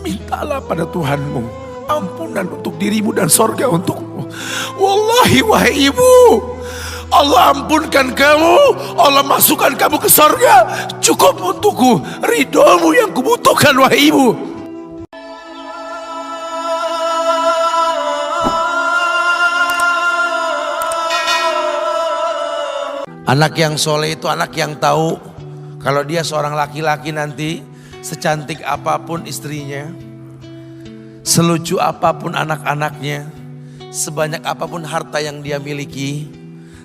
mintalah pada Tuhanmu ampunan untuk dirimu dan sorga untukmu. Wallahi wahai ibu, Allah ampunkan kamu, Allah masukkan kamu ke sorga, cukup untukku ridhomu yang kubutuhkan wahai ibu. Anak yang soleh itu anak yang tahu kalau dia seorang laki-laki nanti secantik apapun istrinya, selucu apapun anak-anaknya, sebanyak apapun harta yang dia miliki,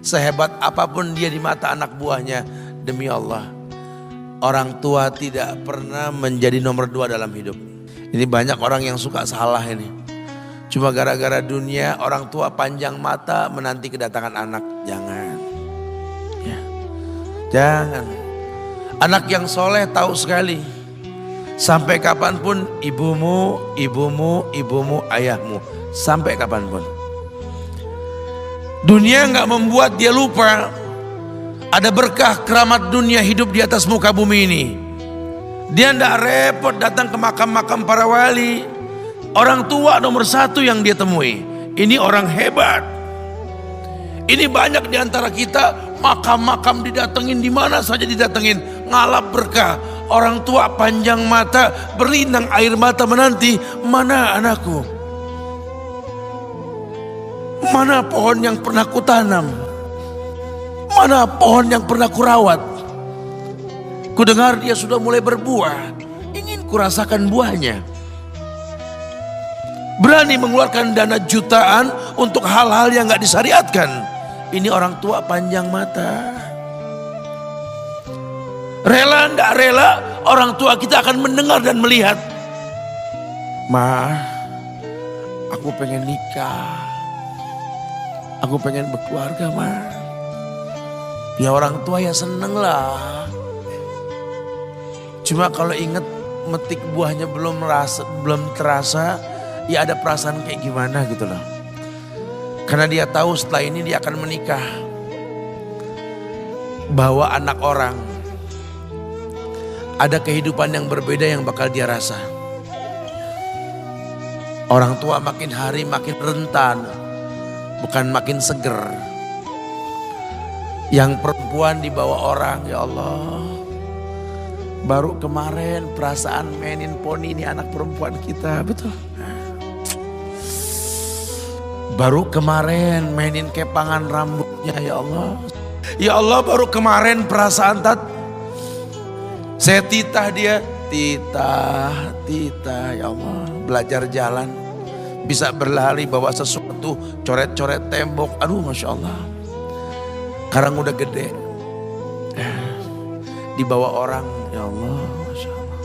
sehebat apapun dia di mata anak buahnya, demi Allah, orang tua tidak pernah menjadi nomor 2 dalam hidup. Ini banyak orang yang suka salah ini. Cuma gara-gara dunia orang tua panjang mata menanti kedatangan anak. Jangan. Ya. Jangan. Anak yang soleh tahu sekali. Sampai kapanpun ibumu, ayahmu. Sampai kapanpun. Dunia gak membuat dia lupa. Ada berkah keramat dunia hidup di atas muka bumi ini. Dia gak repot datang ke makam-makam para wali. Orang tua nomor 1 yang dia temui. Ini orang hebat. Ini banyak di antara kita makam-makam didatengin, di mana saja didatengin, ngalap berkah. Orang tua panjang mata, berlinang air mata menanti, mana anakku? Mana pohon yang pernah kutanam? Mana pohon yang pernah kurawat? Kudengar dia sudah mulai berbuah, ingin kurasakan buahnya. Berani mengeluarkan dana jutaan untuk hal-hal yang gak disyariatkan. Ini orang tua panjang mata. Rela gak rela orang tua kita akan mendengar dan melihat. Ma, aku pengen nikah. Aku pengen berkeluarga, Ma. Ya orang tua ya seneng lah. Cuma kalau inget metik buahnya belum terasa, ya ada perasaan kayak gimana gitu loh. Karena dia tahu setelah ini dia akan menikah. Bahwa anak orang ada kehidupan yang berbeda yang bakal dia rasa. Orang tua makin hari makin rentan, bukan makin seger. Yang perempuan dibawa orang, ya Allah. Baru kemarin perasaan mainin poni ini anak perempuan kita, betul. Baru kemarin mainin kepangan rambutnya, ya Allah. Ya Allah, baru kemarin perasaan saya titah dia, titah, ya Allah. Belajar jalan, bisa berlari bawa sesuatu, coret-coret tembok, aduh Masya Allah. Sekarang udah gede, dibawa orang, ya Allah, Masya Allah.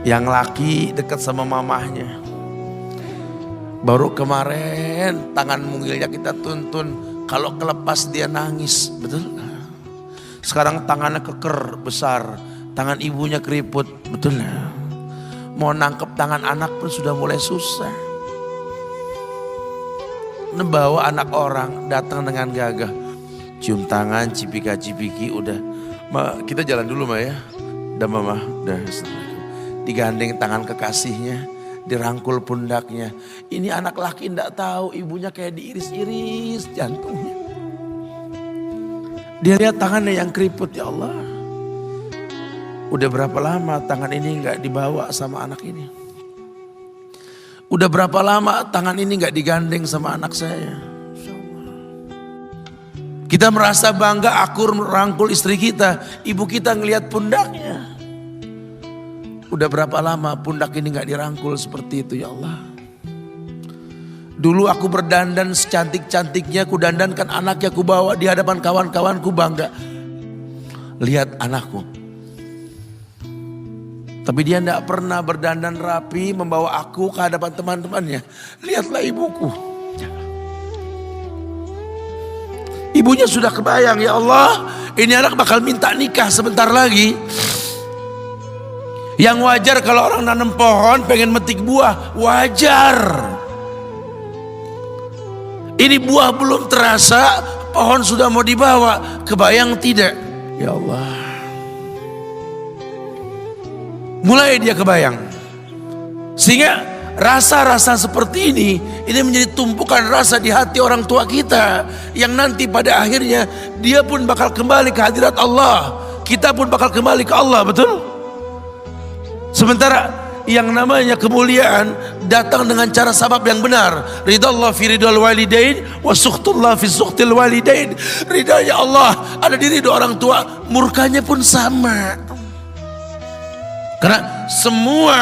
Yang laki dekat sama mamahnya. Baru kemarin tangan mungilnya kita tuntun, kalau kelepas dia nangis, betul? Sekarang tangannya keker besar, tangan ibunya keriput, betul? Mau nangkep tangan anak pun sudah mulai susah. Nebawa anak orang datang dengan gagah, cium tangan, cipika-cipiki, udah. Ma, kita jalan dulu Ma ya. Udah Mama, udah. Digandeng tangan kekasihnya, dirangkul pundaknya. Ini anak laki ndak tahu ibunya kayak diiris-iris jantungnya. Dia lihat tangannya yang keriput, ya Allah. Udah berapa lama tangan ini nggak dibawa sama anak ini? Udah berapa lama tangan ini nggak digandeng sama anak saya? Kita merasa bangga akur merangkul istri kita, ibu kita ngelihat pundaknya. Udah berapa lama pundak ini gak dirangkul seperti itu, ya Allah. Dulu aku berdandan secantik-cantiknya, ku dandankan anaknya, ku bawa di hadapan kawan-kawanku bangga. Lihat anakku. Tapi dia gak pernah berdandan rapi membawa aku ke hadapan teman-temannya. Lihatlah ibuku. Ibunya sudah kebayang, ya Allah, ini anak bakal minta nikah sebentar lagi. Yang wajar kalau orang nanam pohon pengen metik buah, wajar. Ini buah belum terasa, pohon sudah mau dibawa, kebayang tidak? Ya Allah. Mulai dia kebayang. Sehingga rasa-rasa seperti ini menjadi tumpukan rasa di hati orang tua kita, yang nanti pada akhirnya dia pun bakal kembali ke hadirat Allah, kita pun bakal kembali ke Allah, betul? Sementara yang namanya kemuliaan datang dengan cara sabab yang benar. Ridallah fi ridal walidain wa sukhtullah fi sukhtil walidain. Ridanya Allah ada di ridho orang tua, murkanya pun sama. Karena semua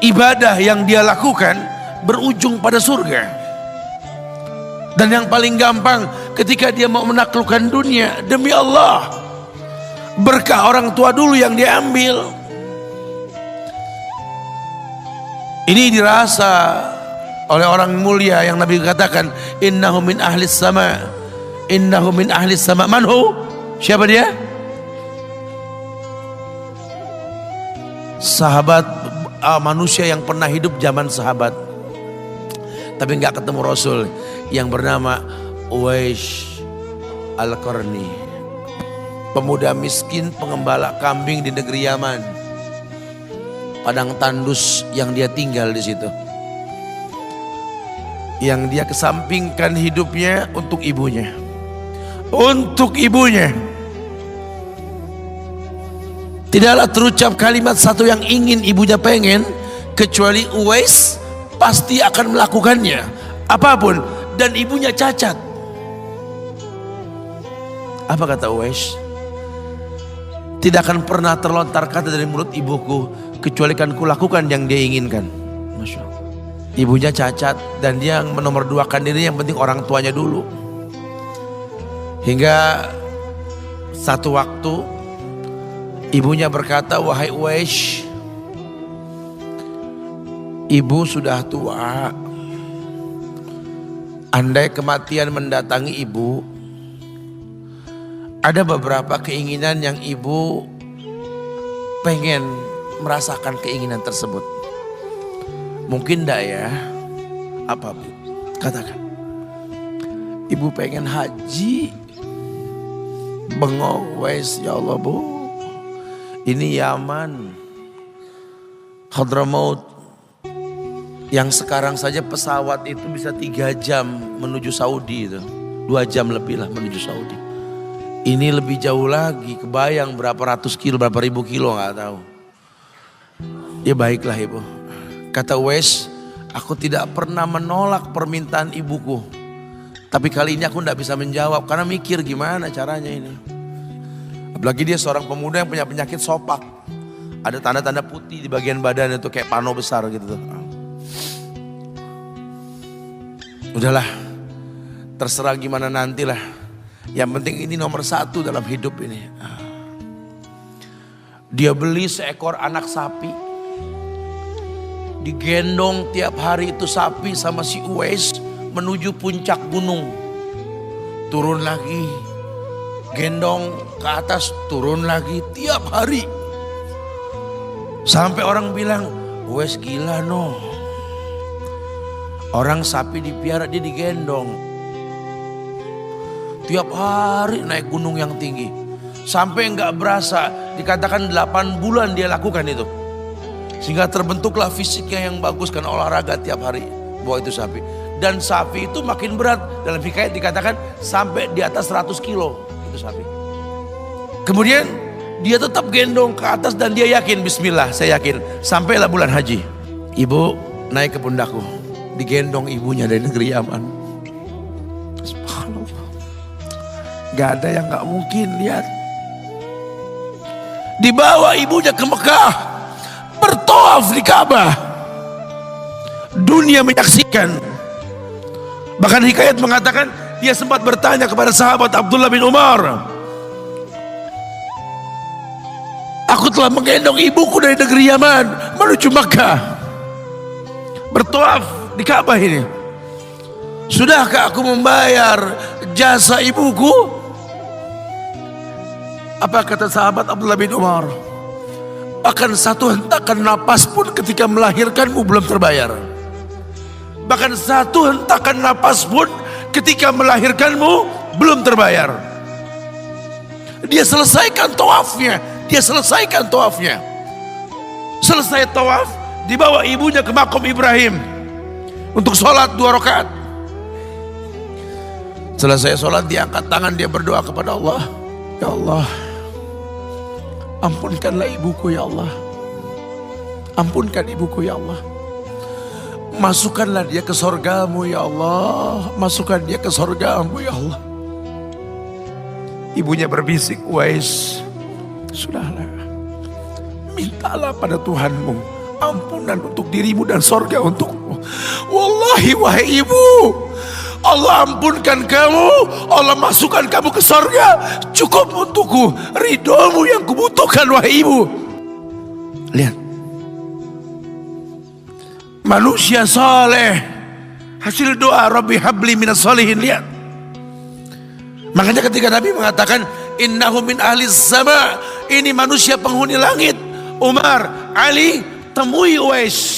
ibadah yang dia lakukan berujung pada surga. Dan yang paling gampang ketika dia mau menaklukkan dunia, demi Allah, berkah orang tua dulu yang dia ambil. Ini dirasa oleh orang mulia yang Nabi katakan, innahu min ahlis sama, innahu min ahlis sama. Manhu? Siapa dia? Sahabat, manusia yang pernah hidup zaman sahabat tapi nggak ketemu Rasul, yang bernama Uwais Al-Qarni, pemuda miskin pengembala kambing di negeri Yaman, padang tandus yang dia tinggal di situ, yang dia kesampingkan hidupnya untuk ibunya, Tidaklah terucap kalimat satu yang ingin ibunya pengen, kecuali Uwais pasti akan melakukannya, apapun, dan ibunya cacat. Apa kata Uwais? Tidak akan pernah terlontar kata dari mulut ibuku kecuali kan kulakukan yang dia inginkan. Masya Allah. Ibunya cacat dan dia menomorduakan diri, yang penting orang tuanya dulu. Hingga satu waktu ibunya berkata, wahai Uwais, ibu sudah tua. Andai kematian mendatangi ibu, ada beberapa keinginan yang ibu pengen merasakan keinginan tersebut. Mungkin enggak ya? Apa Bu? Katakan. Ibu pengen haji. Bengong Uwais, ya Allah Bu, ini Yaman, Hadramaut, yang sekarang saja pesawat itu bisa 3 jam menuju Saudi itu. 2 jam lebih lah menuju Saudi. Ini lebih jauh lagi, kebayang berapa ratus kilo, berapa ribu kilo gak tahu. Ya baiklah ibu. Kata Uwais, aku tidak pernah menolak permintaan ibuku. Tapi kali ini aku tidak bisa menjawab karena mikir gimana caranya ini. Apalagi dia seorang pemuda yang punya penyakit sopak. Ada tanda-tanda putih di bagian badan itu kayak pano besar gitu. Udahlah, terserah gimana nantilah. Yang penting ini nomor 1 dalam hidup ini. Dia beli seekor anak sapi. Digendong tiap hari itu sapi sama si Uwais menuju puncak gunung. Turun lagi, gendong ke atas, turun lagi tiap hari. Sampai orang bilang, Uwais gila no. Orang sapi dipiara, dia digendong. Tiap hari naik gunung yang tinggi. Sampai nggak berasa, dikatakan 8 bulan dia lakukan itu. Sehingga terbentuklah fisiknya yang bagus karena olahraga tiap hari bawa itu sapi. Dan sapi itu makin berat, dalam hikayat dikatakan sampai di atas 100 kilo itu sapi. Kemudian dia tetap gendong ke atas dan dia yakin, bismillah saya yakin. Sampailah bulan haji, ibu naik ke pundakku, digendong ibunya dari negeri Yaman. Subhanallah, gak ada yang gak mungkin lihat. Dibawa ibunya ke Mekah, bertawaf di Ka'bah, dunia menyaksikan. Bahkan hikayat mengatakan dia sempat bertanya kepada sahabat Abdullah bin Umar, aku telah menggendong ibuku dari negeri Yaman menuju Makkah, bertawaf di Ka'bah ini. Sudahkah aku membayar jasa ibuku? Apa kata sahabat Abdullah bin Umar? Bahkan satu hentakan napas pun ketika melahirkanmu belum terbayar. Bahkan satu hentakan napas pun ketika melahirkanmu belum terbayar. Dia selesaikan tawafnya. Selesai tawaf, dibawa ibunya ke makom Ibrahim untuk sholat 2 rakaat. Selesai sholat diangkat tangan, dia berdoa kepada Allah, ya Allah, ampunkanlah ibuku ya Allah, ampunkan ibuku ya Allah, masukkanlah dia ke sorgamu ya Allah, masukkan dia ke sorgamu ya Allah. Ibunya berbisik, Uwais, sudahlah, mintalah pada Tuhanmu ampunan untuk dirimu dan sorga untukmu. Wallahi wahai ibu, Allah ampunkan kamu, Allah masukkan kamu ke sorga, cukup untukku, ridhomu yang kubutuhkan wahai ibu. Lihat, manusia soleh, hasil doa Rabbi habli minas solihin. Lihat, makanya ketika Nabi mengatakan innahu min ahlis sama, ini manusia penghuni langit, Umar, Ali, temui Uwais.